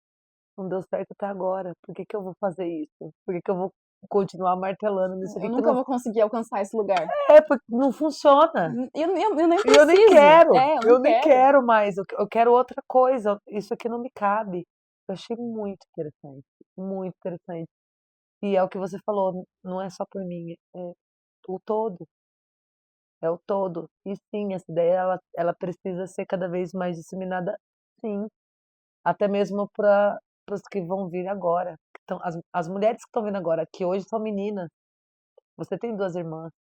Não deu certo até agora, por que que eu vou fazer isso? Por que que eu vou continuar martelando nisso Eu aqui que nunca não vou conseguir alcançar esse lugar. porque não funciona. Eu nem E eu nem preciso. quero, É, eu não eu nem quero. quero mais, eu quero outra coisa, isso aqui não me cabe. Eu achei muito interessante. E é o que você falou, não é só por mim, é o todo, é o todo. E sim, essa ideia ela precisa ser cada vez mais disseminada, sim, até mesmo para os que vão vir agora. Então, as mulheres que estão vindo agora, que hoje são meninas, você tem duas irmãs,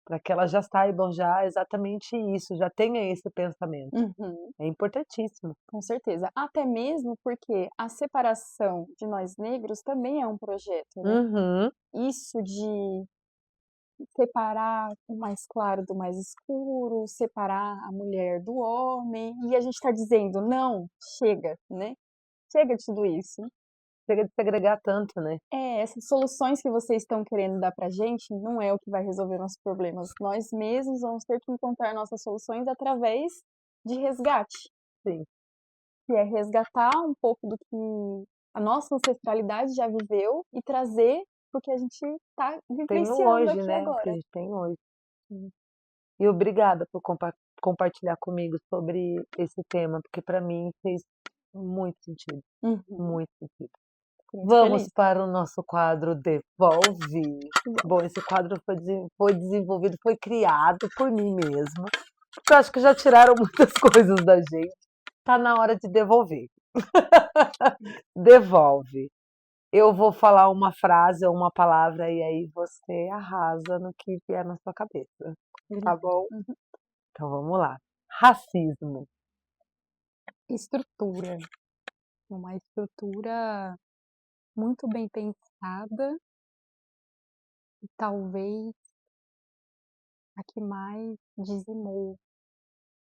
para que elas já saibam já exatamente isso, já tenha esse pensamento. Uhum, É importantíssimo. com certeza. Até mesmo porque a separação de nós negros também é um projeto, né? Uhum. Isso de separar o mais claro do mais escuro, separar a mulher do homem, e a gente está dizendo, não, chega, né? Chega de tudo isso. Chega de segregar tanto, né. É, essas soluções que vocês estão querendo dar pra gente não é o que vai resolver nossos problemas. Nós mesmos vamos ter que encontrar nossas soluções através de resgate, Sim. que é resgatar um pouco do que a nossa ancestralidade já viveu e trazer para o que a gente está Tem no vivenciando hoje, aqui né, o que a agora. gente tem hoje. E obrigada por compartilhar comigo sobre esse tema, porque para mim fez muito sentido, Uhum, muito sentido. fico muito Vamos feliz. para o nosso quadro Devolve. Bom, esse quadro foi desenvolvido, foi criado por mim mesma, porque eu acho que já tiraram muitas coisas da gente. Tá na hora de devolver. Devolve. Eu vou falar uma frase ou uma palavra e aí você arrasa no que vier na sua cabeça, tá Combinado. bom? Uhum. Então vamos lá. Racismo. Estrutura. Uma estrutura muito bem pensada e talvez a que mais dizimou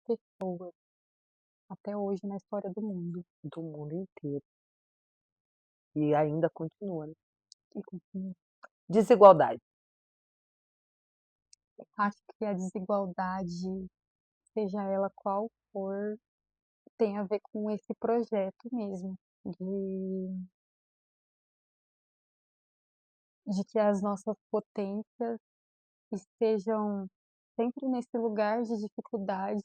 pessoas até hoje na história do mundo. Do mundo inteiro. E ainda continua, né? E continua. Desigualdade. Acho que a desigualdade, seja ela qual for, tem a ver com esse projeto mesmo, de que as nossas potências estejam sempre nesse lugar de dificuldade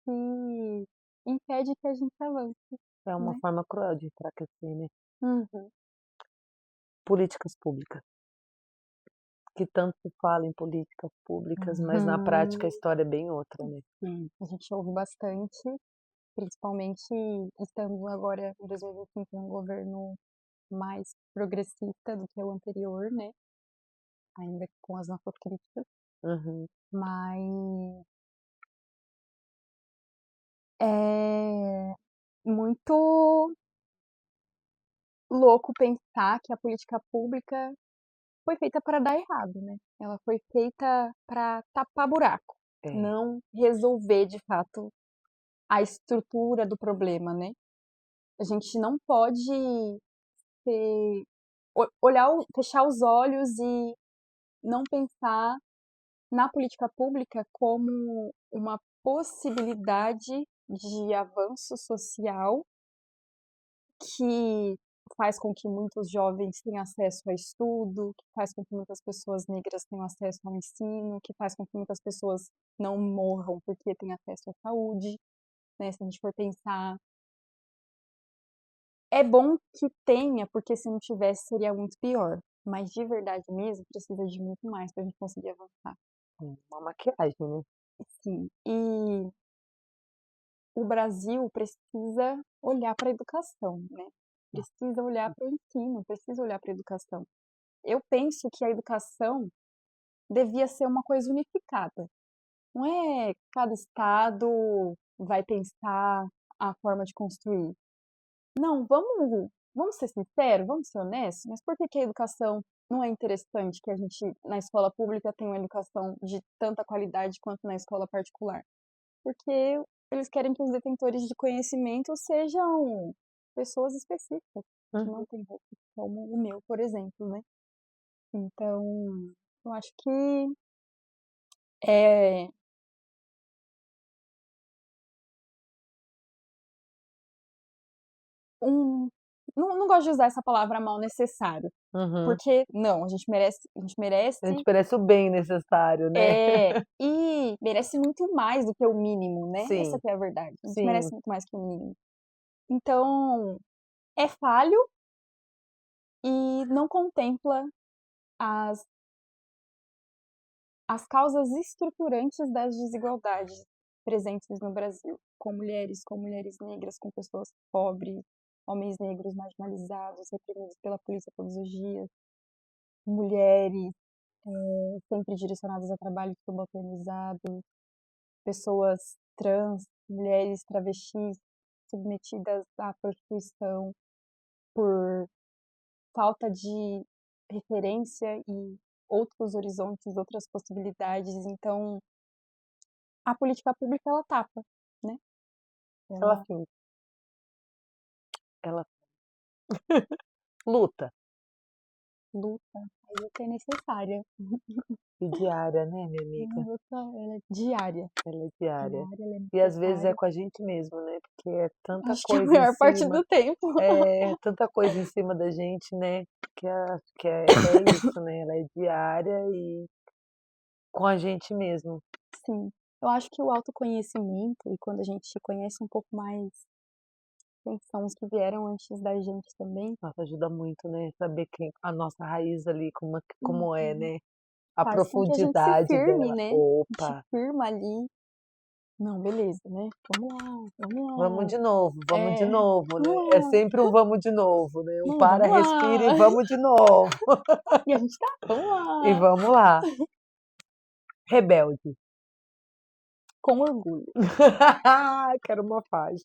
que impede que a gente avance, É uma né? forma cruel de enfraquecer, né. Uhum. Políticas públicas, que tanto se fala em políticas públicas, mas na prática a Uhum. história é bem outra, né. Sim, a gente ouve bastante, principalmente estando agora em 2025 um governo mais progressista do que o anterior, né? Ainda com as nossas críticas, Uhum. mas é muito louco pensar que a política pública foi feita para dar errado, né? Ela foi feita para tapar buraco, É. não resolver de fato a estrutura do problema, né? A gente não pode ser, olhar, fechar os olhos e não pensar na política pública como uma possibilidade de avanço social que faz com que muitos jovens tenham acesso a estudo, que faz com que muitas pessoas negras tenham acesso ao ensino, que faz com que muitas pessoas não morram porque têm acesso à saúde, né? Se a gente for pensar, é bom que tenha, porque se não tivesse seria muito pior. Mas de verdade mesmo, precisa de muito mais para a gente conseguir avançar. Uma maquiagem, né. Sim. E o Brasil precisa olhar para a educação, né? Precisa olhar para o ensino, precisa olhar para a educação. Eu penso que a educação devia ser uma coisa unificada. Não é cada estado vai pensar a forma de construir. Não, vamos ser sinceros, vamos ser honestos, mas por que que a educação não é interessante que a gente, na escola pública, tenha uma educação de tanta qualidade quanto na escola particular? Porque eles querem que os detentores de conhecimento sejam pessoas específicas, que não Uhum. têm roupa, como o meu, por exemplo, né? Então, eu acho que é um. Não, não gosto de usar essa palavra mal necessário, Uhum. porque não, a gente A gente merece, merece o bem necessário, né. e merece muito mais do que o mínimo, né? Essa Sim, que é a verdade. A gente sim. merece muito mais que o mínimo. Então, é falho e não contempla as as causas estruturantes das desigualdades presentes no Brasil, com mulheres negras, com pessoas pobres, homens negros marginalizados, reprimidos pela polícia todos os dias, mulheres sempre direcionadas a trabalho subalternizado, pessoas trans, mulheres travestis submetidas à prostituição por falta de referência e outros horizontes, outras possibilidades. Então, a política pública ela tapa, né? Ela Ela finge, ela luta, luta, a luta é necessária. e diária, né, minha Uma amiga. luta, ela é diária. Ela é diária. Diária, ela é E às vezes é necessária. com a gente mesmo, né, porque é tanta Acho que é a coisa em maior parte cima, do tempo. tanta coisa em cima da gente, né, que é isso, né, ela é diária e com a gente mesmo. Sim. Eu acho que o autoconhecimento, e quando a gente conhece um pouco mais quem são os que vieram antes da gente também, Nossa, ajuda muito, né, saber quem a nossa raiz ali, como é, uhum, né, a faz com que a gente se profundidade firme, dela. né? A gente Opa, firma ali. Não, beleza, né? Vamos lá, vamos vamos de novo, É, né, vamos é lá, sempre um vamos de novo, né, um não, para, vamos respira e lá. vamos de novo. E a gente tá, vamos E lá. vamos lá. Rebelde. Com orgulho. Quero uma faixa.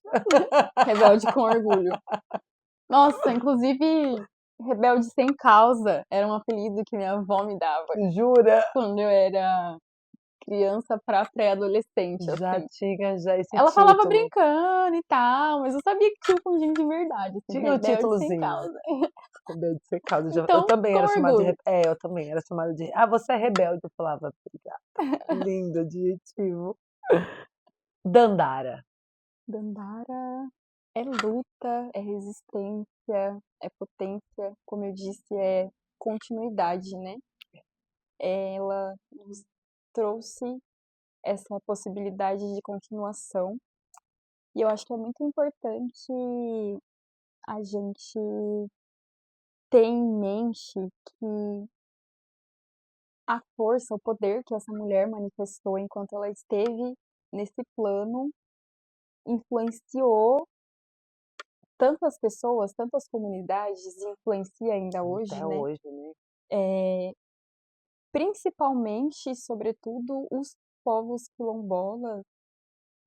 Rebelde com orgulho. Nossa, inclusive, rebelde sem causa era um apelido que minha avó me dava Jura? quando eu era criança pra pré-adolescente, Já assim. tinha já esse Ela falava título. brincando e tal, mas eu sabia que tinha um fundinho de verdade, assim, Tinha o rebelde sem títulozinho. causa. Rebelde sem causa. Eu Então, também com era chamada de orgulho. eu também era chamada de: "Ah, você é rebelde", eu falava: "Obrigada". Lindo adjetivo. Dandara. Dandara é luta, é resistência, é potência, como eu disse, é continuidade, né? Ela nos trouxe essa possibilidade de continuação. E eu acho que é muito importante a gente ter em mente que a força, o poder que essa mulher manifestou enquanto ela esteve nesse plano influenciou tantas pessoas, tantas comunidades, e influencia ainda hoje, Até né? hoje, né. Principalmente, e sobretudo, os povos quilombolas,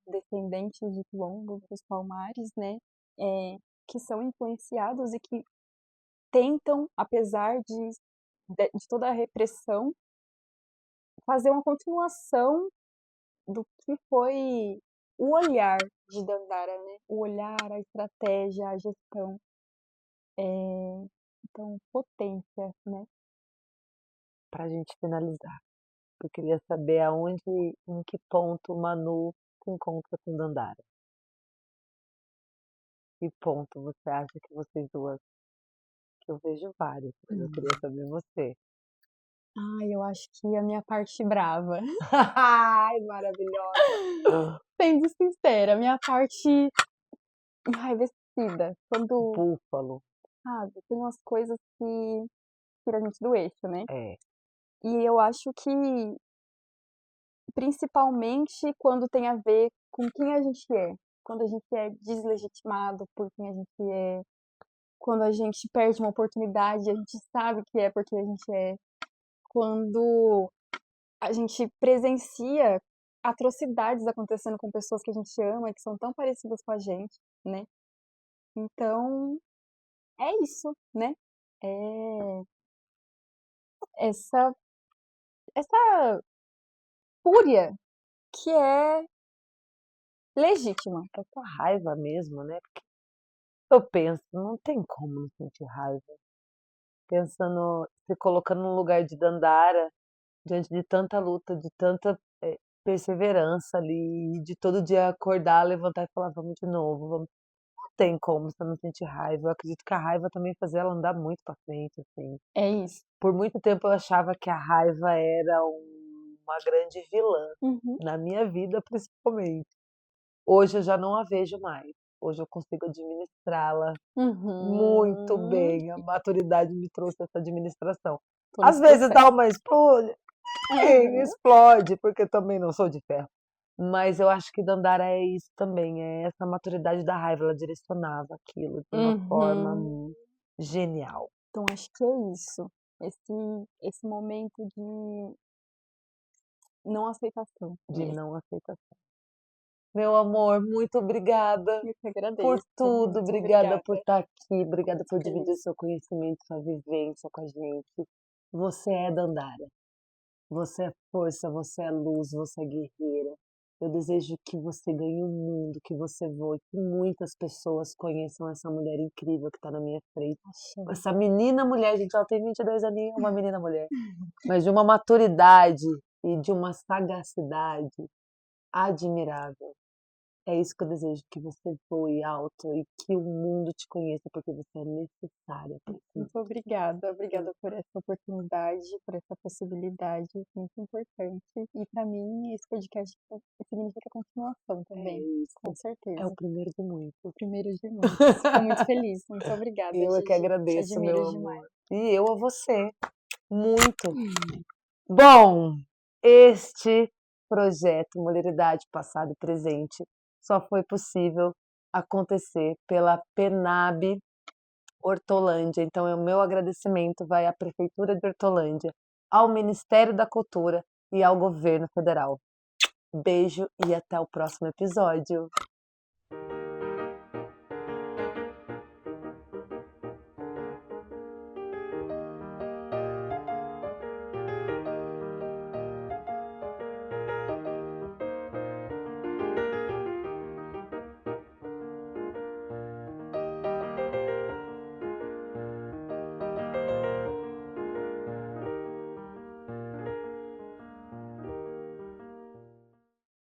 descendentes de quilombos, dos palmares, né? Que são influenciados e que tentam, apesar de toda a repressão, fazer uma continuação do que foi o olhar de Dandara, né? O olhar, a estratégia, a gestão. Então, potência, né? Pra gente finalizar, eu queria saber aonde em que ponto Manu se encontra com Dandara. Que ponto você acha que vocês 2 que eu vejo vários, mas eu queria saber você. Ai, eu acho que a minha parte brava. Ai, maravilhosa. Sendo sincera, a minha parte enraivecida. Quando, Búfalo. sabe, tem umas coisas que tiram a gente do eixo, né? É. E eu acho que, principalmente quando tem a ver com quem a gente é. Quando a gente é deslegitimado por quem a gente é. Quando a gente perde uma oportunidade, a gente sabe que é porque a gente é. Quando a gente presencia atrocidades acontecendo com pessoas que a gente ama e que são tão parecidas com a gente, né? Então, é isso, né? É essa, essa fúria que é legítima. Essa raiva mesmo, né, porque eu penso, não tem como não sentir raiva. Pensando se colocando no lugar de Dandara, diante de tanta luta, de tanta, perseverança ali, de todo dia acordar, levantar e falar: "Vamos de novo, vamos". Não tem como você não sentir raiva. Eu acredito que a raiva também fazia ela andar muito pra frente, assim. É isso. Por muito tempo eu achava que a raiva era uma grande vilã, Uhum. na minha vida principalmente. Hoje eu já não a vejo mais. Hoje eu consigo administrá-la muito Uhum. bem. A maturidade me trouxe essa administração. Tô Às nesse vezes dá processo. uma explode, sim, Uhum. explode, porque eu também não sou de ferro. Mas eu acho que Dandara é isso também, é essa maturidade da raiva, ela direcionava aquilo de uma forma Uhum. genial, Então, acho que é isso. Esse momento de não aceitação de mesmo. não aceitação. Meu amor, muito obrigada Eu que por agradeço. tudo, Muito obrigada por obrigada. estar aqui, obrigada por dividir Feliz. seu conhecimento, sua vivência com a gente. Você é Dandara, você é força, você é luz, você é guerreira. Eu desejo que você ganhe o mundo, que você voe, que muitas pessoas conheçam essa mulher incrível que está na minha frente. Axé. Essa menina mulher, gente, ela tem 22 aninhos, é uma menina mulher, mas de uma maturidade e de uma sagacidade admirável. É isso que eu desejo, que você voe alto e que o mundo te conheça, porque você é necessária para esse Muito mundo. obrigada. Obrigada por essa oportunidade, por essa possibilidade muito importante. E para mim, esse podcast significa continuação É também, com isso, é o certeza. primeiro de muitos. Primeiro de muitos. Fico muito feliz. Muito obrigada, Eu é que Gigi. Te agradeço, admiro meu demais. amor. E eu a você, muito. Bom, este projeto Mulheridade Passado e Presente só foi possível acontecer pela PENAB Hortolândia. Então, o meu agradecimento vai à Prefeitura de Hortolândia, ao Ministério da Cultura e ao Governo Federal. Beijo e até o próximo episódio.